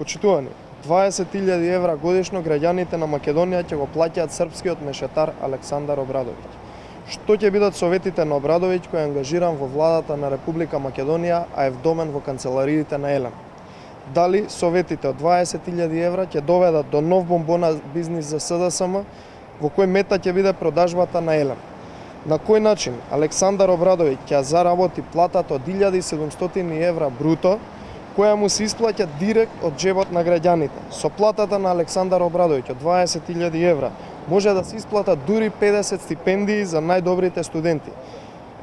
Почитувани, 20.000 евра годишно граѓаните на Македонија ќе го плаќаат српскиот мешетар Александар Обрадовиќ. Што ќе бидат советите на Обрадовиќ кој е ангажиран во владата на Република Македонија, а е вдомен во канцелариите на Елем? Дали советите од 20.000 евра ќе доведат до нов бомбона бизнис за СДСМ, во кој мета ќе биде продажбата на Елем? На кој начин Александар Обрадовиќ ќе заработи платата од 1700 евра бруто, која му се исплаќа директ од џебот на граѓаните? Со платата на Александар Обрадовиќ од 20.000 евра може да се исплатат дури 50 стипендии за најдобрите студенти.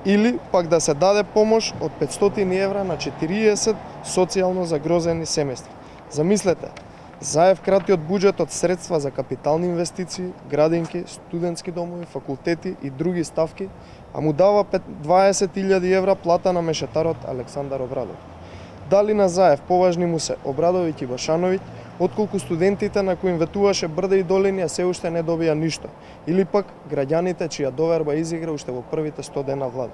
Или пак да се даде помош од 500 евра на 40 социјално загрозени семејства. Замислете, Заев крати од буџетот средства за капитални инвестиции, градинки, студентски домови, факултети и други ставки, а му дава 20.000 евра плата на мешетарот Александар Обрадовиќ. Дали на Заев поважни му се Обрадовиќ и Башановиќ, отколку студентите на кои им ветуваше брда и долини, а се уште не добија ништо, или пак граѓаните чија доверба изигра уште во првите 100 дена влада?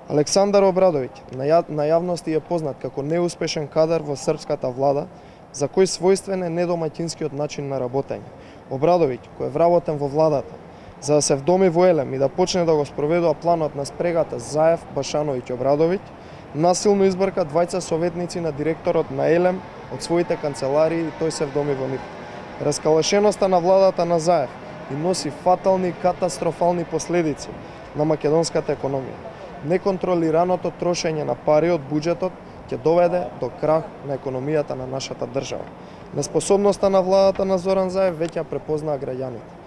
Александар Обрадовиќ на јавности е познат како неуспешен кадар во српската влада, за кој својствен е недомаќинскиот начин на работење. Обрадовиќ, кој е вработен во владата, за да се вдоми во Елем и да почне да го спроведува планот на спрегата Заев, Башановиќ, Обрадовиќ, насилно избрка двајца советници на директорот на Елем од своите канцеларии и тој се вдоми во нив. Раскалашеноста на владата на Заев и носи фатални и катастрофални последици на македонската економија. Неконтролираното трошење на пари од буџетот ќе доведе до крах на економијата на нашата држава. Неспособноста на владата на Зоран Заев веќе препознаа граѓаните.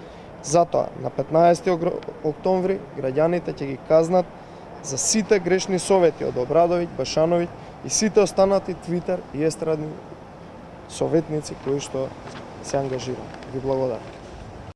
Затоа, на 15 октомври, граѓаните ќе ги казнат за сите грешни совети од Обрадовиќ, Башановиќ и сите останати твитер и естрадни советници кои што се ангажирани. Ви благодарам.